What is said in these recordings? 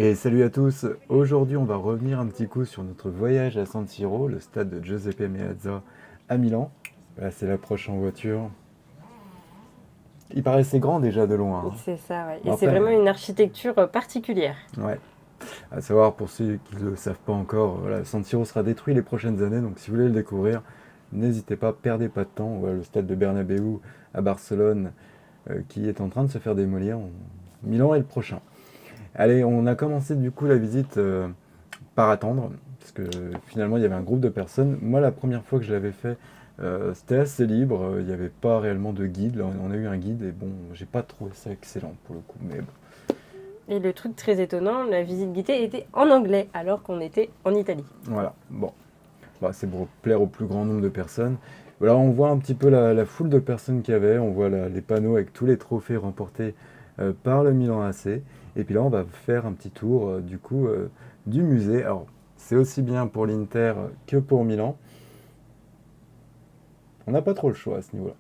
Et salut à tous, aujourd'hui on va revenir un petit coup sur notre voyage à San Siro, le stade de Giuseppe Meazza à Milan. Là c'est l'approche en voiture. Il paraissait grand déjà de loin, hein. C'est ça, ouais. Bon Et c'est après, vraiment une architecture particulière. ouais, à savoir pour ceux qui ne le savent pas encore, voilà, San Siro sera détruit les prochaines années, donc si vous voulez le découvrir, n'hésitez pas, perdez pas de temps. Voilà, le stade de Bernabéu à Barcelone qui est en train de se faire démolir. Milan est le prochain. Allez, on a commencé du coup la visite par attendre, parce que finalement il y avait un groupe de personnes. Moi la première fois que je l'avais fait, c'était assez libre, il n'y avait pas réellement de guide. Là on a eu un guide et bon, j'ai pas trouvé ça excellent pour le coup, mais bon. Et le truc très étonnant, la visite guidée était en anglais, alors qu'on était en Italie. Voilà, bon, bah, c'est pour plaire au plus grand nombre de personnes. Voilà, on voit un petit peu la foule de personnes qu'il y avait, on voit les panneaux avec tous les trophées remportés par le Milan AC. Et puis là, on va faire un petit tour du coup du musée. Alors, c'est aussi bien pour l'Inter que pour Milan. On n'a pas trop le choix à ce niveau-là.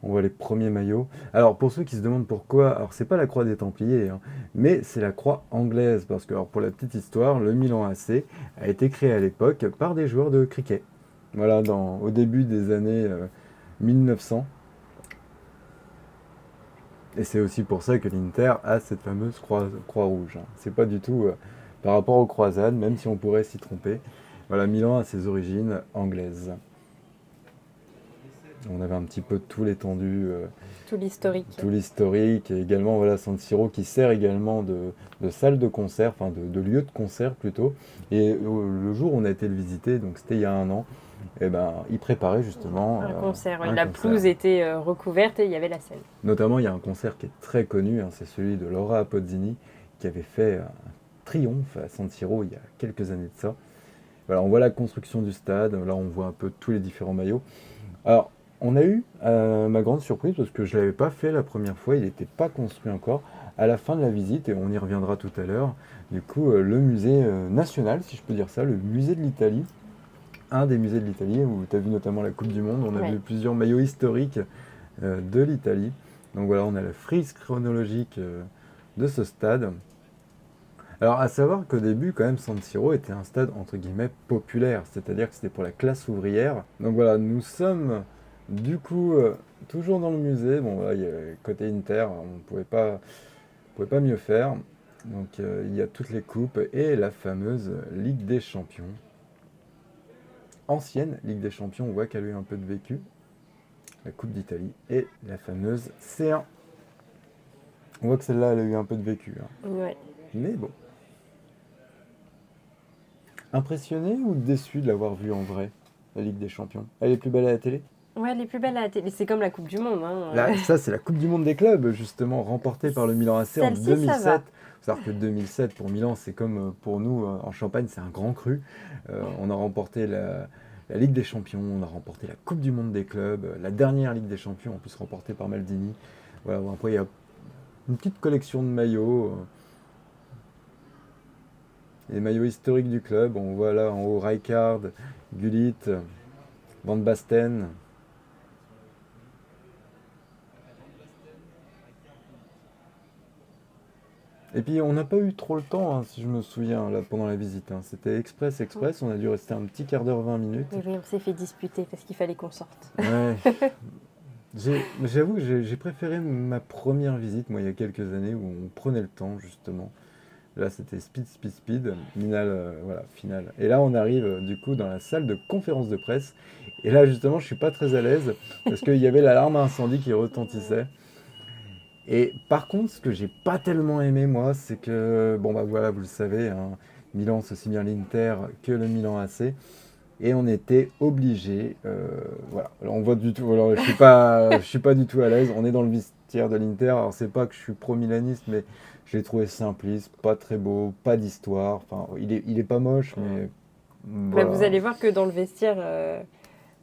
On voit les premiers maillots. Alors, pour ceux qui se demandent pourquoi, alors c'est pas la croix des Templiers, hein, mais c'est la croix anglaise. Parce que, alors, pour la petite histoire, le Milan AC a été créé à l'époque par des joueurs de cricket. Voilà, au début des années 1900. Et c'est aussi pour ça que l'Inter a cette fameuse croix rouge, hein. C'est pas du tout par rapport aux croisades, même si on pourrait s'y tromper. Voilà, Milan a ses origines anglaises. On avait un petit peu tout l'étendue, Tout l'historique. tout l'historique, et également voilà, San Siro qui sert également de salle de concert, enfin de lieu de concert plutôt. Et le jour où on a été le visiter, donc c'était il y a un an, et ben, il préparait justement Un concert, ouais. un La concert. pelouse était recouverte et il y avait la scène. Notamment, il y a un concert qui est très connu, hein, c'est celui de Laura Appozzini, qui avait fait un triomphe à San Siro il y a quelques années de ça. Voilà, on voit la construction du stade, là on voit un peu tous les différents maillots. Alors, on a eu ma grande surprise, parce que je ne l'avais pas fait la première fois, il n'était pas construit encore, à la fin de la visite, et on y reviendra tout à l'heure, du coup, le musée national, si je peux dire ça, le musée de l'Italie, un des musées de l'Italie, où tu as vu notamment la Coupe du Monde, on a Ouais. vu plusieurs maillots historiques de l'Italie. Donc voilà, on a la frise chronologique de ce stade. Alors à savoir qu'au début, quand même, San Siro était un stade entre guillemets populaire, c'est-à-dire que c'était pour la classe ouvrière. Donc voilà, nous sommes du coup toujours dans le musée. Bon, voilà, il y a côté Inter, on pouvait pas mieux faire. Donc il y a toutes les coupes et la fameuse Ligue des Champions. Ancienne Ligue des Champions, on voit qu'elle a eu un peu de vécu. La Coupe d'Italie et la fameuse C1. On voit que celle-là, elle a eu un peu de vécu, hein. Ouais. Mais bon. Impressionné ou déçu de l'avoir vue en vrai, la Ligue des Champions? Elle est plus belle à la télé? Ouais, elle est plus belle à la télé. C'est comme la Coupe du Monde, hein. Là, ça, c'est la Coupe du Monde des clubs, justement, remportée par le Milan AC en Celle-ci, ça 2007. va. Il faut savoir que 2007, pour Milan, c'est comme pour nous en Champagne, c'est un grand cru. On a remporté la Ligue des Champions, on a remporté la Coupe du Monde des clubs, la dernière Ligue des Champions, en plus remportée par Maldini. Voilà, bon, après, il y a une petite collection de maillots. Les maillots historiques du club, on voit là en haut Rijkaard, Gullit, Van Basten. Et puis on n'a pas eu trop le temps, hein, si je me souviens, là, pendant la visite, hein. C'était express, on a dû rester un petit quart d'heure, 20 minutes. Et oui, on s'est fait disputer parce qu'il fallait qu'on sorte. Ouais. J'avoue que j'ai préféré ma première visite, moi, il y a quelques années, où on prenait le temps, justement. Là, c'était speed, speed, speed, finale, voilà, finale. Et là, on arrive, du coup, dans la salle de conférence de presse. Et là, justement, je suis pas très à l'aise, parce qu'il y avait l'alarme incendie qui retentissait. Et par contre, ce que j'ai pas tellement aimé, moi, c'est que, bon, bah voilà, vous le savez, hein, Milan, c'est aussi bien l'Inter que le Milan AC. Et on était obligé, voilà. Alors on voit du tout, alors je suis pas du tout à l'aise. On est dans le vestiaire de l'Inter. Alors c'est pas que je suis pro-milaniste, mais je l'ai trouvé simpliste, pas très beau, pas d'histoire. Enfin, il est pas moche, mais Bah, vous voilà. allez voir que dans le vestiaire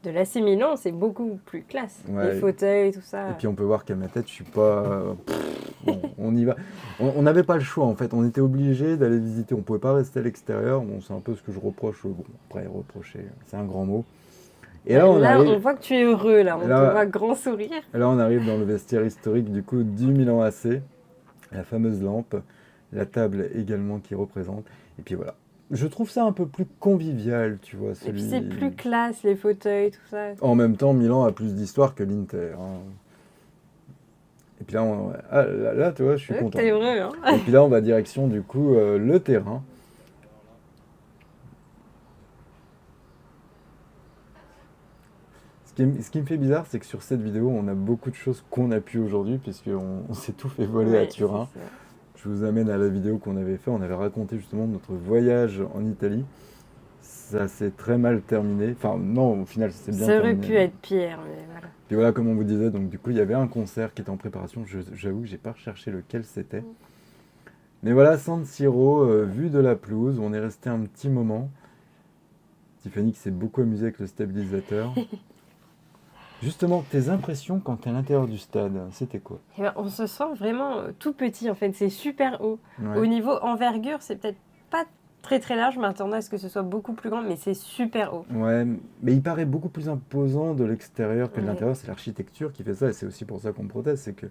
de l'AC Milan, c'est beaucoup plus classe. Les Ouais. fauteuils, tout Et ça. puis on peut voir qu'à ma tête, je suis pas. Bon, on y va. On n'avait pas le choix en fait. On était obligé d'aller visiter. On pouvait pas rester à l'extérieur. Bon, c'est un peu ce que je reproche. Bon, après reprocher, c'est un grand mot. Et Bah, là, on là, on arrive. voit que tu es heureux, là. On te Là, voit grand sourire. là, on arrive dans le vestiaire historique du coup du Milan AC. La fameuse lampe. la table également qui représente. Et puis voilà. Je trouve ça un peu plus convivial, tu vois. Et puis c'est plus classe, les fauteuils, tout ça. En même temps, Milan a plus d'histoire que l'Inter, hein. Et puis là, là, tu vois, je suis content. T'es heureux, hein. Et puis là, on va direction, du coup, le terrain. Ce qui me fait bizarre, c'est que sur cette vidéo, on a beaucoup de choses qu'on a pu aujourd'hui, puisqu'on s'est tout fait voler à Turin. Je vous amène à la vidéo qu'on avait fait. On avait raconté justement notre voyage en Italie. Ça s'est très mal terminé. Enfin, non, au final, ça s'est bien terminé. Ça aurait pu être pire, mais voilà. Puis voilà, comme on vous disait, donc du coup, il y avait un concert qui était en préparation. J'avoue que j'ai pas recherché lequel c'était. Mais voilà, San Siro, vue de la pelouse, on est resté un petit moment. Tiffany qui s'est beaucoup amusée avec le stabilisateur. Justement, tes impressions quand tu es à l'intérieur du stade, c'était quoi? Eh ben, on se sent vraiment tout petit en fait, c'est super haut. Ouais. Au niveau envergure, c'est peut-être pas très très large, je m'attendais à ce que ce soit beaucoup plus grand, mais c'est super haut. Ouais, mais il paraît beaucoup plus imposant de l'extérieur que de Ouais. l'intérieur. C'est l'architecture qui fait ça, et c'est aussi pour ça qu'on proteste. C'est que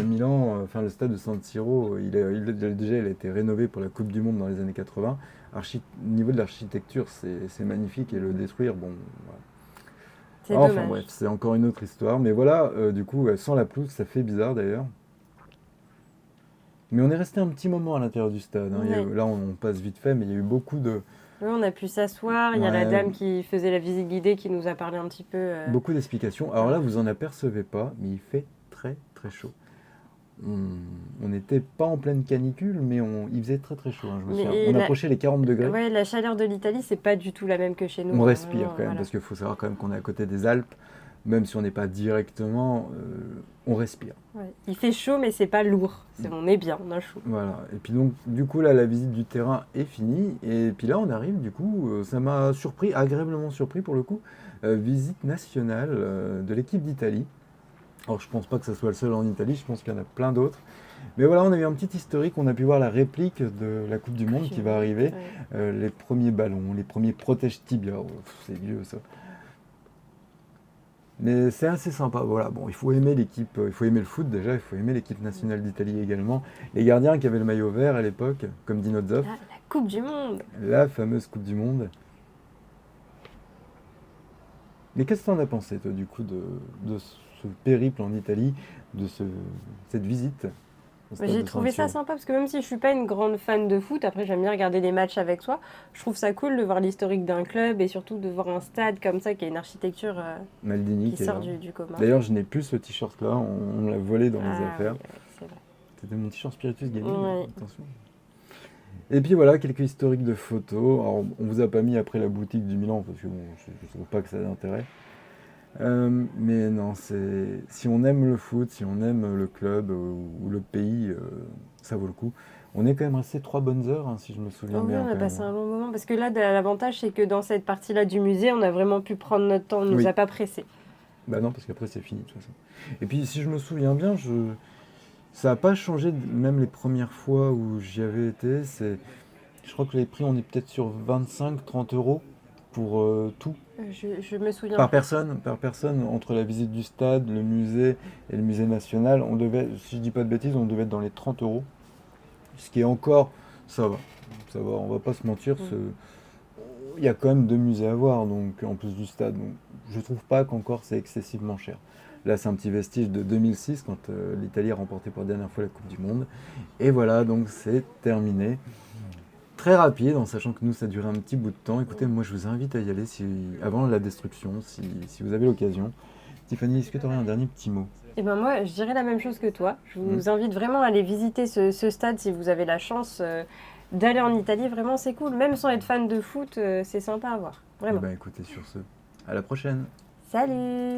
Milan, enfin le stade de San Siro, déjà il a été rénové pour la Coupe du Monde dans les années 80. Au niveau de l'architecture, c'est magnifique, et le détruire, bon, voilà. C'est Enfin dommage. bref, c'est encore une autre histoire. Mais voilà, du coup, sans la pelouse, ça fait bizarre d'ailleurs. Mais on est resté un petit moment à l'intérieur du stade, hein. Ouais. Là, on passe vite fait, mais il y a eu beaucoup Oui, on a pu s'asseoir, il y a la Ouais. dame qui faisait la visite guidée qui nous a parlé un petit peu. beaucoup d'explications. Alors là, vous en apercevez pas, mais il fait très très chaud. On n'était pas en pleine canicule, mais il faisait très très chaud, hein, je me Mais souviens. et On la- approchait les 40 degrés. Ouais, la chaleur de l'Italie, c'est pas du tout la même que chez nous. On hein, respire vraiment, quand même, voilà. parce qu'il faut savoir quand même qu'on est à côté des Alpes. Même si on n'est pas directement, on respire. Ouais. Il fait chaud, mais c'est pas lourd. On est bien, on a chaud. Voilà. Et puis donc, du coup, là, la visite du terrain est finie. Et puis là, on arrive, du coup, ça m'a surpris, agréablement surpris pour le coup, visite nationale de l'équipe d'Italie. Alors, je pense pas que ça soit le seul en Italie, je pense qu'il y en a plein d'autres. Mais voilà, on a eu un petit historique, on a pu voir la réplique de la Coupe du Monde qui va arriver. Ouais. Les premiers ballons, les premiers protège tibia, oh, c'est vieux ça. Mais c'est assez sympa, voilà. Bon, il faut aimer l'équipe, il faut aimer le foot déjà, il faut aimer l'équipe nationale d'Italie également. Les gardiens qui avaient le maillot vert à l'époque, comme Dino Zoff, Ah, la Coupe du Monde. la fameuse Coupe du Monde. Mais qu'est-ce que t'en as pensé, toi, du coup, de ce périple en Italie, cette visite au stade J'ai de trouvé San ça Siro? sapa parce que même si je suis pas une grande fan de foot, après j'aime bien regarder les matchs avec toi, je trouve ça cool de voir l'historique d'un club et surtout de voir un stade comme ça qui a une architecture Maldini qui qui est sort là. du commun. D'ailleurs, je n'ai plus ce t-shirt-là, on me l'a volé dans mes Ah, affaires. oui, ouais, c'est vrai. C'était mon t-shirt Spiritus Gaming, Ouais. attention. Et puis voilà, quelques historiques de photos. Alors, on vous a pas mis après la boutique du Milan, parce que bon, je ne trouve pas que ça ait d'intérêt. Mais non, si on aime le foot, si on aime le club ou le pays, ça vaut le coup. On est quand même resté 3 bonnes heures, hein, si je me souviens Oh oui, bien. on a quand passé même. un long moment parce que là, l'avantage c'est que dans cette partie-là du musée, on a vraiment pu prendre notre temps, on nous Oui. a pas pressé. Bah non, parce qu'après c'est fini de toute façon. Et puis si je me souviens bien, ça n'a pas changé, même les premières fois où j'y avais été. Je crois que les prix, on est peut-être sur 25-30 euros pour tout. Je me souviens. Par personne, entre la visite du stade, le musée et le musée national, on devait, si je dis pas de bêtises, on devait être dans les 30 euros. Ce qui est encore, ça va, on va pas se mentir, il y a quand même 2 musées à voir, donc en plus du stade. Donc, je trouve pas qu'encore c'est excessivement cher. Là, c'est un petit vestige de 2006, quand l'Italie a remporté pour la dernière fois la Coupe du Monde. Et voilà, donc c'est terminé. Très rapide, en sachant que nous, ça durait un petit bout de temps. Écoutez, moi, je vous invite à y aller avant la destruction, si vous avez l'occasion. Tiffany, est-ce que tu aurais un dernier petit mot? Et ben moi, je dirais la même chose que toi. Je vous invite vraiment à aller visiter ce stade si vous avez la chance d'aller en Italie. Vraiment, c'est cool. Même sans être fan de foot, c'est sympa à voir. Eh Vraiment. ben, écoutez, sur ce, à la prochaine. Salut!